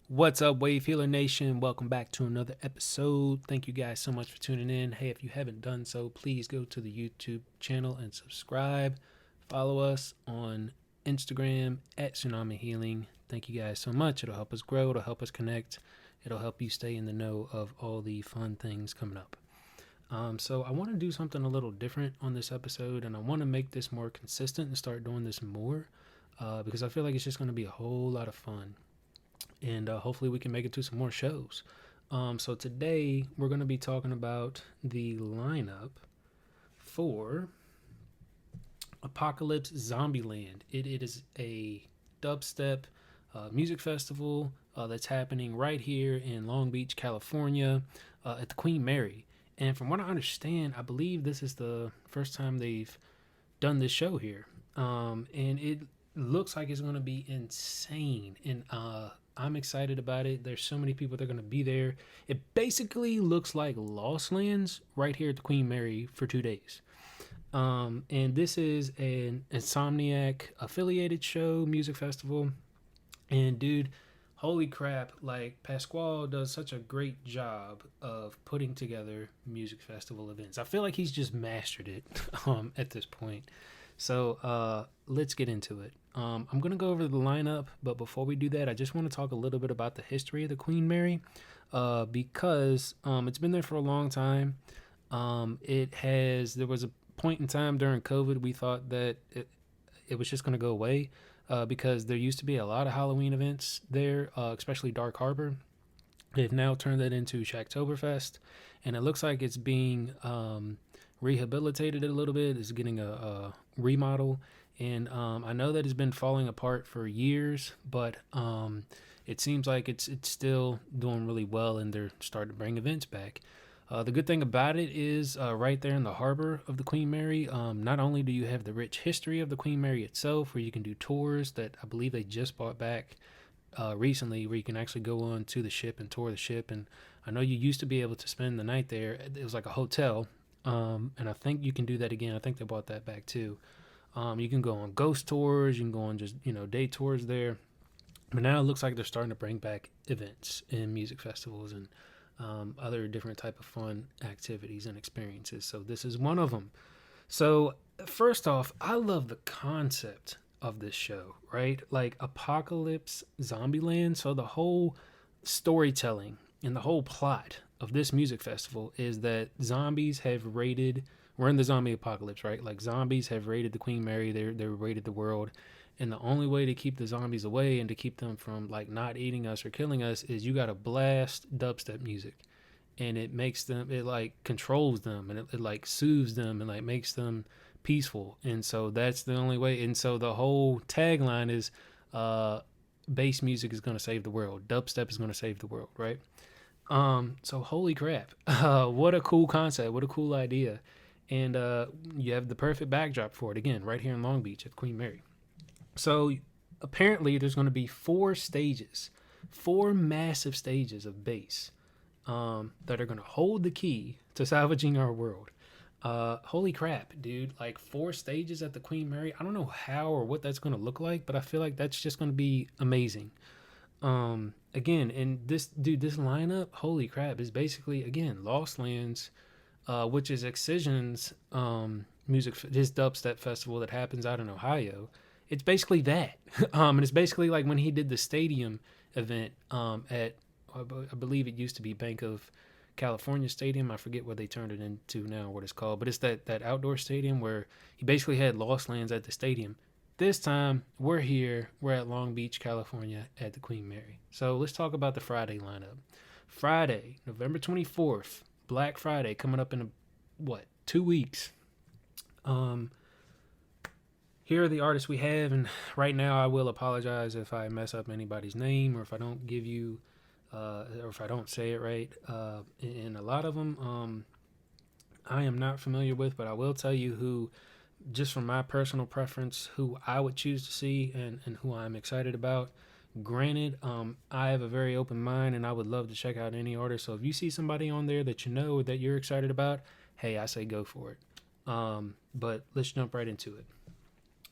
What's up, Wavehealernation? Welcome back to another episode. Thank you guys so much for tuning in. Hey, if you haven't done so, please go to the YouTube channel and subscribe. Follow us on Instagram at Tsunami Healing. Thank you guys so much. It'll help us grow, it'll help us connect, it'll help you stay in the know of all the fun things coming up. So I want to do something a little different on this episode, and I want to make this more consistent and start doing this more because I feel like it's just going to be a whole lot of fun. And hopefully we can make it to some more shows. So today we're going to be talking about the lineup for Apocalypse ZombieLand. It is a dubstep music festival that's happening right here in Long Beach, California, at the Queen Mary. And from what I understand, I believe this is the first time they've done this show here. And it looks like it's going to be insane. And I'm excited about it. There's so many people that are going to be there. It basically looks like Lost Lands right here at the Queen Mary for 2 days. And this is an Insomniac affiliated show, music festival. And dude, holy crap, like Pasquale does such a great job of putting together music festival events. I feel like he's just mastered it at this point. So let's get into it. I'm going to go over the lineup, but before we do that, I just want to talk a little bit about the history of the Queen Mary because it's been there for a long time. There was a point in time during COVID we thought that it was just going to go away because there used to be a lot of Halloween events there, especially Dark Harbor. They've now turned that into Shacktoberfest, and it looks like it's being rehabilitated a little bit. It's getting a remodel, and I know that it's been falling apart for years, but it seems like it's still doing really well, and they're starting to bring events back. The good thing about it is right there in the harbor of the Queen Mary, not only do you have the rich history of the Queen Mary itself, where you can do tours that I believe they just bought back recently, where you can actually go on to the ship and tour the ship. And I know you used to be able to spend the night there. It was like a hotel, and I think you can do that again. I think they bought that back too. You can go on ghost tours, you can go on just day tours there. But now it looks like they're starting to bring back events and music festivals and other different type of fun activities and experiences. So this is one of them. So first off, I love the concept of this show, right? Like Apocalypse ZombieLand. So the whole storytelling and the whole plot of this music festival is that zombies have raided. We're in the zombie apocalypse, right? Like zombies have raided the Queen Mary. They're raided the world, and the only way to keep the zombies away and to keep them from like not eating us or killing us is you got to blast dubstep music, and it makes them, it like controls them, and it like soothes them and like makes them peaceful. And so that's the only way. And so the whole tagline is bass music is going to save the world, dubstep is going to save the world, right? So holy crap, what a cool concept, what a cool idea. And you have the perfect backdrop for it, again right here in Long Beach at Queen Mary. So apparently there's going to be 4 stages, 4 massive stages of bass that are going to hold the key to salvaging our world. Holy crap, dude. Like 4 stages at the Queen Mary. I don't know how or what that's going to look like, but I feel like that's just going to be amazing. Again, and this lineup, holy crap, is basically, again, Lost Lands, which is Excision's music, his dubstep festival that happens out in Ohio. It's basically that. And it's basically like when he did the stadium event at, I believe it used to be Bank of California Stadium. I forget what they turned it into now, what it's called, but it's that outdoor stadium where he basically had Lost Lands at the stadium. This time we're here, we're at Long Beach, California at the Queen Mary. So let's talk about the Friday lineup. Friday, November 24th, Black Friday, coming up in 2 weeks. Here are the artists we have, and right now I will apologize if I mess up anybody's name or if I don't give you or if I don't say it right. And a lot of them I am not familiar with, but I will tell you who, just from my personal preference, who I would choose to see and who I'm excited about. Granted, I have a very open mind and I would love to check out any artist. So if you see somebody on there that you know that you're excited about, hey, I say go for it. But let's jump right into it.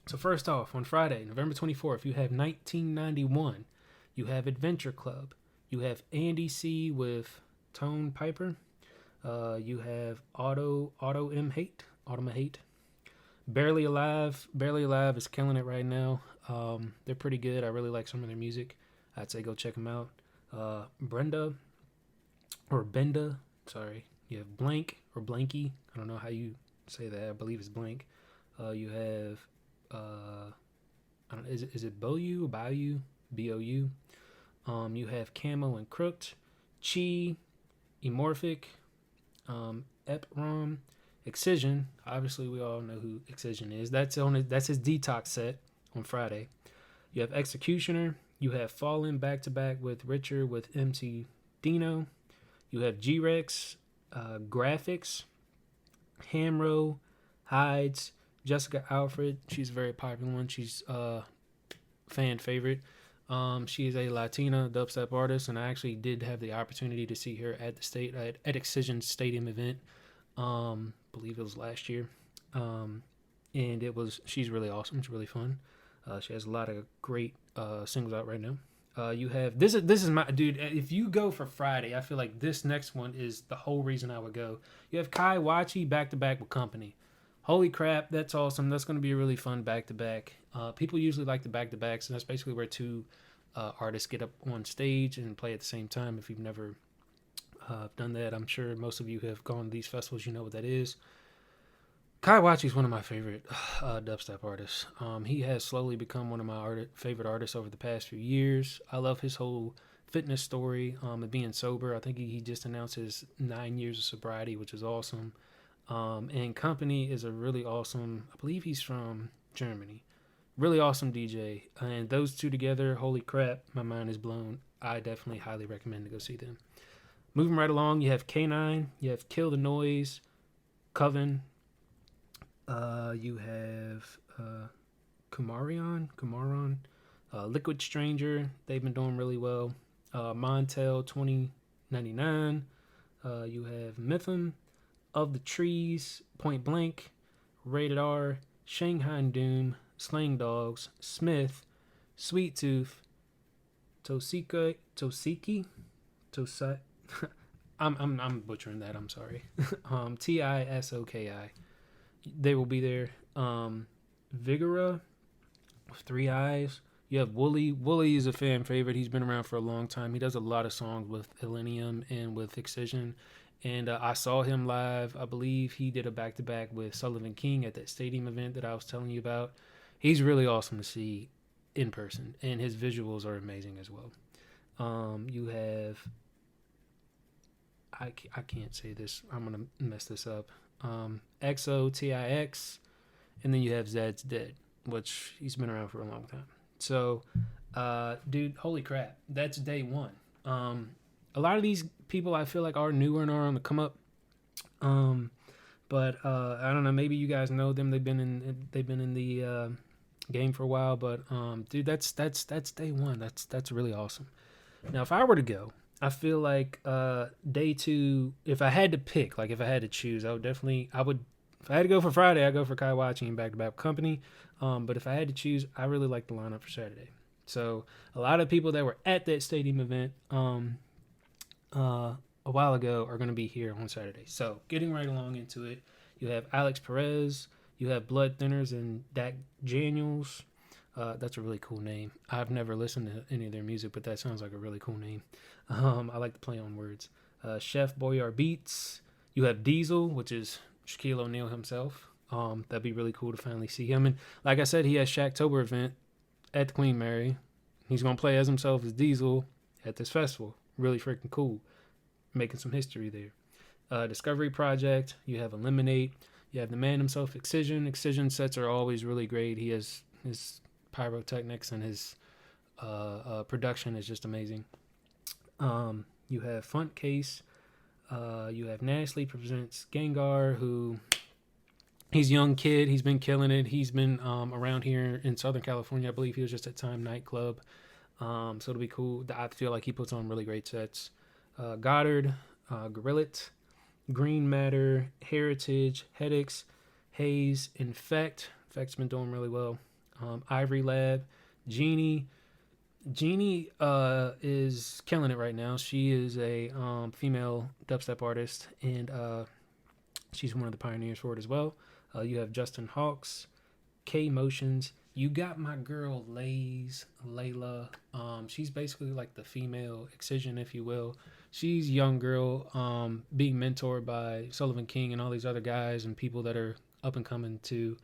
So first off, on Friday, November 24th, you have 1991. You have Adventure Club. You have Andy C with Tone Piper. You have Autumn Hate. Barely Alive. Barely Alive is killing it right now. They're pretty good. I really like some of their music. I'd say go check them out. Brenda or Benda. Sorry. You have Blank or Blanky. I don't know how you say that. I believe it's Blank. You have I don't, is it Boyu or Bayou? Bou. You have Camo and Crooked, Chi, Emorphic, Eprom, Excision. Obviously, we all know who Excision is. That's his Detox set on Friday. You have Executioner. You have Fallen back to back with Richard with MC Dino. You have G-Rex, Graphics, Hamro, Hides, Jessica Alfred. She's a very popular one. She's fan favorite. She is a Latina dubstep artist, and I actually did have the opportunity to see her at the at Excision's stadium event. Believe it was last year. And she's really awesome. It's really fun. She has a lot of great singles out right now. You have this is my dude. If you go for Friday, I feel like this next one is the whole reason I would go. You have Kai Wachi back to back with Company. Holy crap, that's awesome. That's going to be a really fun back to back. People usually like the back to backs, and that's basically where two artists get up on stage and play at the same time. If you've never done that, I'm sure most of you have gone to these festivals. You know what that is. Kai Wachi is one of my favorite dubstep artists. He has slowly become one of my favorite artists over the past few years. I love his whole fitness story of being sober. I think he just announced his 9 years of sobriety, which is awesome. And Company is a really awesome, I believe he's from Germany. Really awesome DJ. And those two together, holy crap, my mind is blown. I definitely highly recommend to go see them. Moving right along, you have K9, you have Kill the Noise, Coven, you have Kumaran, Liquid Stranger. They've been doing really well. Montel 2099. You have Mytham, Of the Trees, Point Blank, Rated R, Shanghai Doom, Slang Dogs, Smith, Sweet Tooth, Tosiki. I'm butchering that. I'm sorry. Tisoki. They will be there. Vigora with 3 eyes. You have Wooly. Wooly is a fan favorite. He's been around for a long time. He does a lot of songs with Illenium and with Excision. And I saw him live. I believe he did a back-to-back with Sullivan King at that stadium event that I was telling you about. He's really awesome to see in person, and his visuals are amazing as well. You have... I can't say this. I'm going to mess this up. XOTIX, and then you have Zed's Dead, which he's been around for a long time. So, dude, holy crap. That's day one. A lot of these people I feel like are newer and are on the come up. But I don't know, maybe you guys know them. They've been in the game for a while, but dude, that's day one. That's really awesome. Now, if I were to go, I feel like day two, if I had to pick, like if I had to choose, I would, if I had to go for Friday, I'd go for Kai Wachi and back-to-back Company. But if I had to choose, I really like the lineup for Saturday. So a lot of people that were at that stadium event a while ago are going to be here on Saturday. So getting right along into it, you have Alex Perez, you have Blood Thinners and Dak Daniels. That's a really cool name. I've never listened to any of their music, but that sounds like a really cool name. I like to play on words. Chef Boyar Beats. You have Diesel, which is Shaquille O'Neal himself. That'd be really cool to finally see him. And like I said, he has Shacktober event at the Queen Mary. He's going to play as himself as Diesel at this festival. Really freaking cool. Making some history there. Discovery Project. You have Eliminate. You have the man himself, Excision. Excision sets are always really great. He has his pyrotechnics and his production is just amazing. You have Front Case. You have Nasty presents Gengar, who he's a young kid. He's been killing it. He's been around here in Southern California. I believe he was just at Time Nightclub. So it'll be cool. I feel like he puts on really great sets. Goddard, Gorillet, Green Matter, Heritage, Headaches, Haze, Infect. Infect's been doing really well. Ivory Lab, Genie, Jeannie is killing it right now. She is a female dubstep artist, and she's one of the pioneers for it as well. You have Justin Hawks, K Motions. You got my girl Layla. She's basically like the female Excision, if you will. She's a young girl, being mentored by Sullivan King and all these other guys and people that are up and coming too.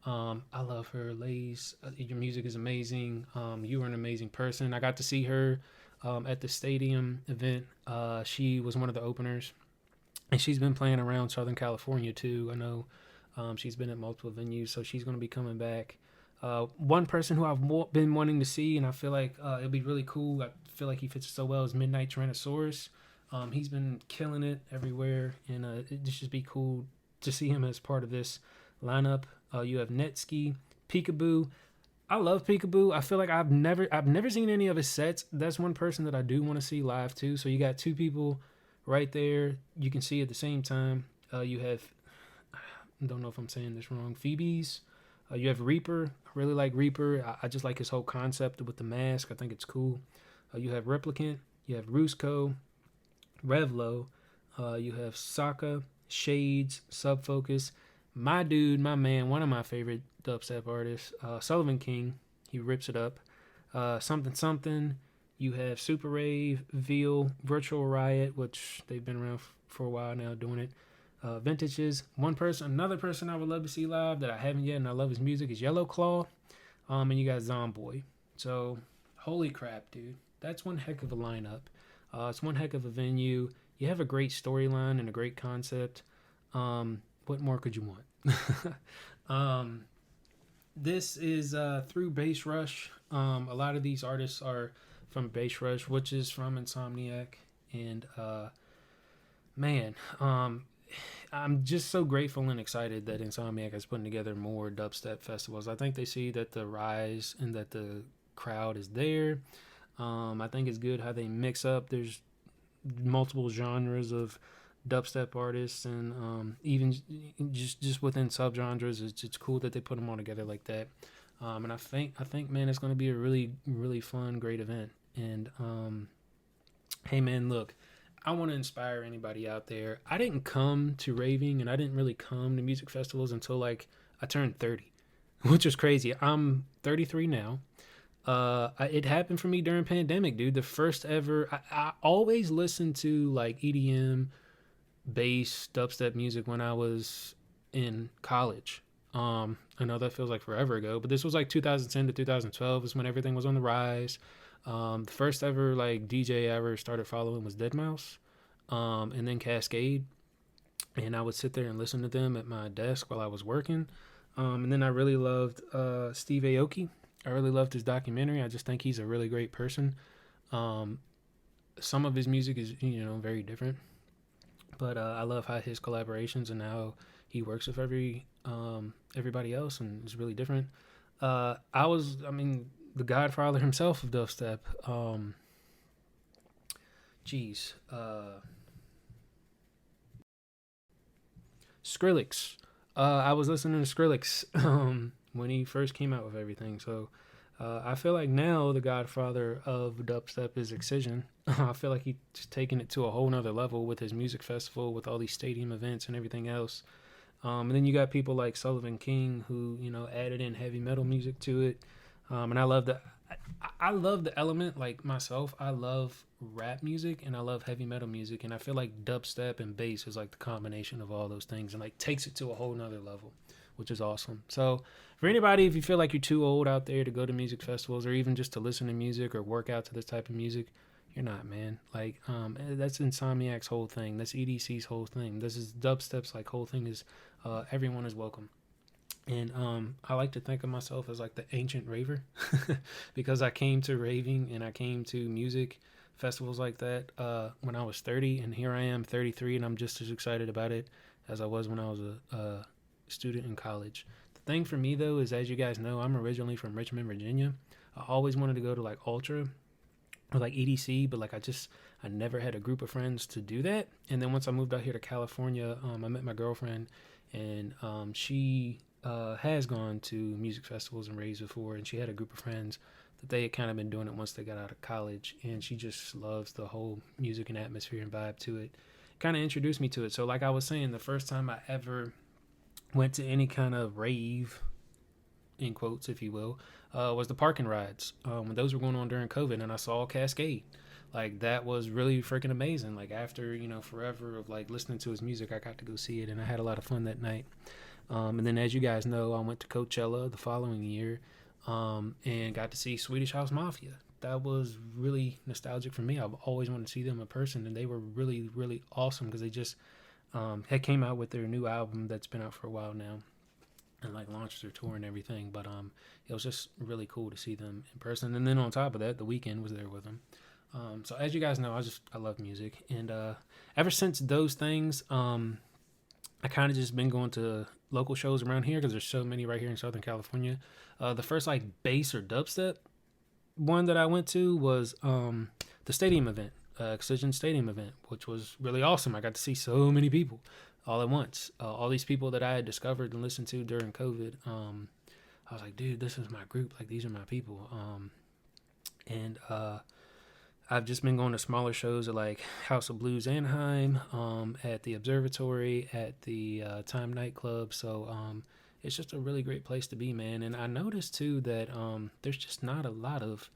I love her, Lays. Your music is amazing. You are an amazing person. I got to see her at the stadium event. She was one of the openers, and she's been playing around Southern California too. I know she's been at multiple venues, so she's going to be coming back. One person who I've been wanting to see, and I feel like it'll be really cool. I feel like he fits so well, is Midnight Tyrannosaurus. He's been killing it everywhere, and it just be cool to see him as part of this lineup. You have Netski, Peekaboo. I love Peekaboo. I feel like I've never seen any of his sets. That's one person that I do want to see live too. So you got two people right there. You can see at the same time. You have, I don't know if I'm saying this wrong, Phoebe's. You have Reaper. I really like Reaper. I just like his whole concept with the mask. I think it's cool. You have Replicant. You have Rusco, Revlo. You have Saka, Shades, Subfocus. My dude, my man, one of my favorite dubstep artists, Sullivan King. He rips it up. Something Something. You have Super Rave, Veal, Virtual Riot, which they've been around for a while now doing it. Vintages. Another person I would love to see live that I haven't yet, and I love his music, is Yellow Claw. And you got Zomboy. So, holy crap, dude. That's one heck of a lineup. It's one heck of a venue. You have a great storyline and a great concept. What more could you want? This is through Bass Rush. A lot of these artists are from Bass Rush, which is from Insomniac. And man, I'm just so grateful and excited that Insomniac is putting together more dubstep festivals. I think they see that the rise and that the crowd is there. I think it's good how they mix up. There's multiple genres of dubstep artists, and even just within subgenres, it's cool that they put them all together like that. And I think, man, it's going to be a really fun, great event. And hey, man, look, I want to inspire anybody out there. I didn't come to raving, and I didn't really come to music festivals until like I turned 30, which is crazy. I'm 33 now. It happened for me during pandemic, dude. The first ever. I always listened to like EDM, bass, dubstep music when I was in college. I know that feels like forever ago, but this was like 2010 to 2012 is when everything was on the rise. The first ever like DJ I ever started following was Deadmau5, and then Cascade, and I would sit there and listen to them at my desk while I was working. And then I really loved Steve Aoki. I really loved his documentary. I just think he's a really great person. Some of his music is very different, but I love how his collaborations and how he works with everybody else, and it's really different. The godfather himself of dubstep. Skrillex. I was listening to Skrillex when he first came out with everything. So I feel like now the godfather of dubstep is Excision. I feel like he's taking it to a whole nother level with his music festival, with all these stadium events and everything else. And then you got people like Sullivan King who added in heavy metal music to it. And I love the element. Like myself, I love rap music and I love heavy metal music, and I feel like dubstep and bass is like the combination of all those things and like takes it to a whole nother level, which is awesome. So for anybody, if you feel like you're too old out there to go to music festivals or even just to listen to music or work out to this type of music, you're not, man. Like that's Insomniac's whole thing. That's EDC's whole thing. This is dubstep's like whole thing is everyone is welcome. And I like to think of myself as like the ancient raver because I came to raving and I came to music festivals like that when I was 30, and here I am 33, and I'm just as excited about it as I was when I was a student in college. The thing for me though is, as you guys know, I'm originally from Richmond, Virginia. I always wanted to go to like Ultra or like EDC, but like I never had a group of friends to do that. And then once I moved out here to California, I met my girlfriend, and she has gone to music festivals and raves before, and she had a group of friends. that they had kind of been doing it once they got out of college, and she just loves the whole music and atmosphere and vibe to it. Kind of introduced me to it. So, like I was saying, the first time I ever went to any kind of rave, in quotes, if you will, was the parking rides when those were going on during COVID, and I saw Cascade. Like that was really freaking amazing. Like after forever of like listening to his music, I got to go see it, and I had a lot of fun that night. And then, as you guys know, I went to Coachella the following year, and got to see Swedish House Mafia. That was really nostalgic for me. I've always wanted to see them in person, and they were really, really awesome because they just had came out with their new album that's been out for a while now, and like launched their tour and everything. But it was just really cool to see them in person. And then on top of that, The Weeknd was there with them. So as you guys know, I love music, and ever since those things, I kind of just been going to local shows around here because there's so many right here in Southern California. The first like bass or dubstep one that I went to was the stadium event, Excision Stadium event, which was really awesome. I got to see so many people all at once. All these people that I had discovered and listened to during COVID. I was like, dude, this is my group. Like, these are my people. And I've just been going to smaller shows at like House of Blues Anaheim, at the Observatory, at the Time nightclub. So it's just a really great place to be, man. And I noticed too that there's just not a lot of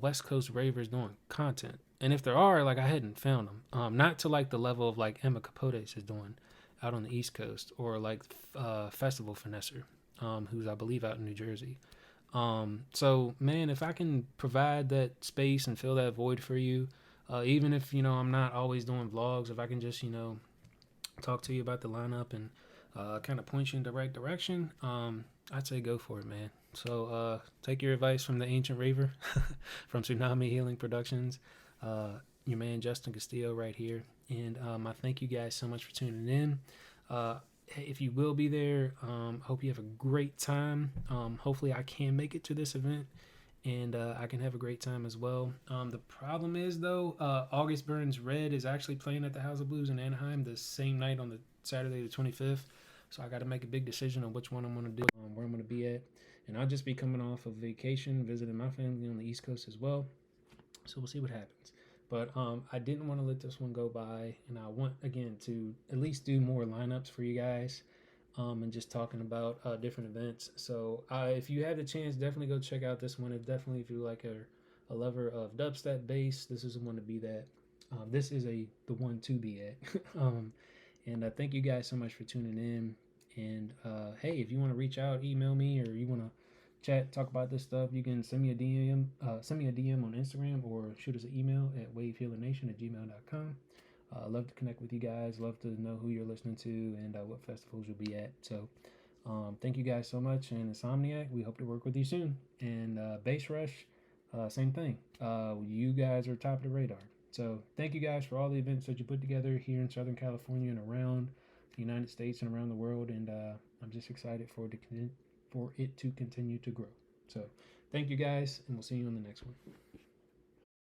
West Coast ravers doing content. And if there are, like I hadn't found them. Not to like the level of like Emma Capotes is doing out on the East Coast, or like Festival Finesser, who's I believe out in New Jersey. So man, if I can provide that space and fill that void for you, even if I'm not always doing vlogs, if I can just talk to you about the lineup and kind of point you in the right direction, I'd say go for it, man. So take your advice from the ancient raver from Tsunami Healing Productions, your man Justin Castillo right here, and I thank you guys so much for tuning in. If you will be there, hope you have a great time. Hopefully I can make it to this event, and I can have a great time as well. The problem is though, August Burns Red is actually playing at the House of Blues in Anaheim the same night on the Saturday the 25th. So I got to make a big decision on which one I'm going to do, where I'm going to be at. And I'll just be coming off of vacation, visiting my family on the East Coast as well. So we'll see what happens. But I didn't want to let this one go by, and I want again to at least do more lineups for you guys, and just talking about different events. So if you have the chance, definitely go check out this one. If you're like a lover of dubstep bass, this is the one to be that. This is the one to be at. And thank you guys so much for tuning in. And hey, if you want to reach out, email me, or you want to chat, talk about this stuff, you can send me a DM, on Instagram, or shoot us an email at wavehealernation@gmail.com. Love to connect with you guys. Love to know who you're listening to and what festivals you'll be at. So thank you guys so much. And Insomniac, we hope to work with you soon. And Bass Rush, same thing. You guys are top of the radar. So thank you guys for all the events that you put together here in Southern California and around the United States and around the world. And I'm just excited for it to continue to grow. So thank you guys, and we'll see you on the next one.